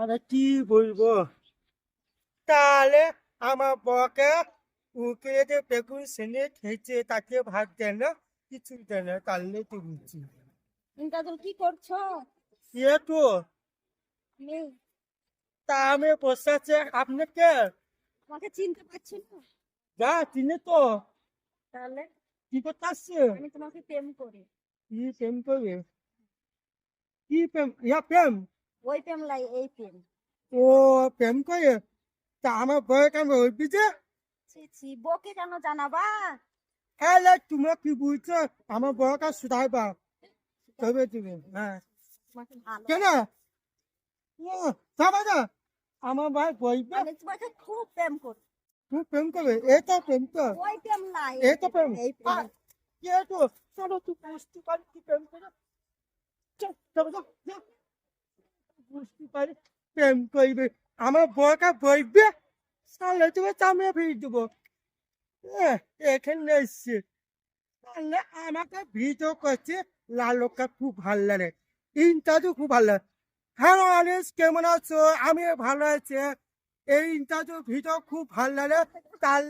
আরে কি বলবো, তাহলে আমার বউকে উকে যে বেগুন সেনে খেয়েছে তাকে ভাত দেয় না, কিছু দেয় না, তাহলে তো বুঝছি ইন্টাজল কি করছো? এ তো নেই। তা আমি বসে আছে আপনাকে তোমাকে চিনতে পারছি না। যা চিনে তো তাহলে কি করতে আসছে, আমি তোমাকে প্রেম করি। কি প্রেম করবে, কি প্রেম, ইয়া প্রেম, ওই প্রেম লাই এই প্রেম। ও প্রেম করে, তা আমার বউকে কেন বলবি যে, ছি ছি, বকে কেন জানাবা? হ্যাঁ তুমি কি বুঝছো, আমার বউকে শুধাইবা তবে তুমি, হ্যাঁ তোমাকে ভালো কেন, ও যাবা না, আমার ভাই বলবে আমি তোমাকে খুব প্রেম করি। তুই প্রেম করবে, এই তো প্রেম তো, ওই প্রেম লাই এই তো প্রেম, এই প্রেম। কে তো চলো তুই বুঝতে পারি কি প্রেম করে, চল চলো যাও যাও, বুঝতে পারি প্রেম করবে, আমার বউকে বলবে তাহলে তুমি চামিয়ে ফিরে দেবো, এখানে এসছে, তাহলে আমাকে ভিডিও করছে, লালুকে খুব ভালো লাগে, ইন্টারভিউ খুব ভালো লাগে, হ্যালো আনিস কেমন আছো, আমি ভালো আছি, এই ইন্টারভিউ ভিডিও খুব ভালো লাগে, তাহলে